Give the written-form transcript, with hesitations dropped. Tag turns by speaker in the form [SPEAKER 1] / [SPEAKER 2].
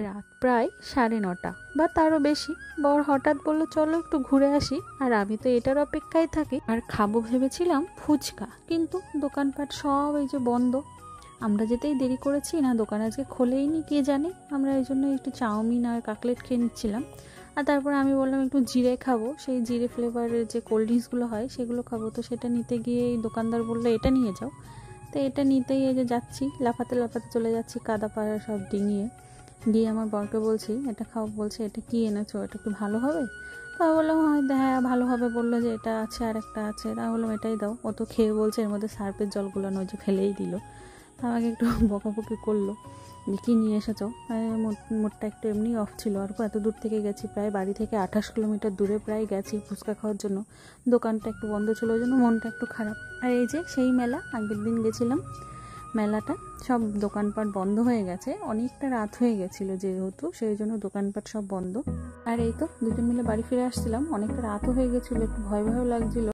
[SPEAKER 1] রাত প্রায় 9:30 বা তারও বেশি। বর হঠাৎ বললো চলো একটু ঘুরে আসি, আর আমি তো এটার অপেক্ষায় থাকি। আর খাবো ভেবেছিলাম ফুচকা, কিন্তু দোকানপাট সব এই যে বন্ধ। আমরা যেতেই দেরি করেছি না, দোকান আজকে খোলেইনি কে জানে। আমরা এই জন্য একটু চাউমিন আর কাকলেট খেয়ে নিচ্ছিলাম। আর তারপরে আমি বললাম একটু জিরে খাবো, সেই জিরে ফ্লেভারের যে কোল্ড ড্রিঙ্কসগুলো হয় সেগুলো খাবো। তো সেটা নিতে গিয়ে এই দোকানদার বললো এটা নিয়ে যাও। তো এটা নিতেই এই যে যাচ্ছি, লাফাতে লাফাতে চলে যাচ্ছি কাদা পাড়া সব ডিঙিয়ে। গিয়ে আমার বরকে বলছি এটা খাও, বলছে এটা কি এনেছো, এটা কি ভালো হবে? তা বললাম হ্যাঁ ভালো হবে, বললো যে এটা আছে আর একটা আছে। তা বললাম এটাই দাও। ও তো খেয়ে বলছে এর মধ্যে সার্ফের জলগুলো নয়, যে ফেলেই দিল। আমাকে একটু বকাবকি করলো যে কী নিয়ে এসেছো। মোটটা একটু এমনি অফ ছিল, আর এত দূর থেকে গেছি, প্রায় বাড়ি থেকে 28 কিলোমিটার দূরে প্রায় গেছি ফুচকা খাওয়ার জন্য। দোকানটা একটু বন্ধ ছিল, ওই জন্য মনটা একটু খারাপ। আর এই যে সেই মেলা, আগের দিন গেছিলাম মেলাটা, সব দোকানপাট বন্ধ হয়ে গেছে। অনেকটা রাত হয়ে গেছিলো যেহেতু, সেই জন্য দোকানপাট সব বন্ধ। আর এই তো দুজন মিলে বাড়ি ফিরে আসছিলাম, অনেকটা রাতও হয়ে গেছিলো, একটু ভয় ভয়ও লাগছিল।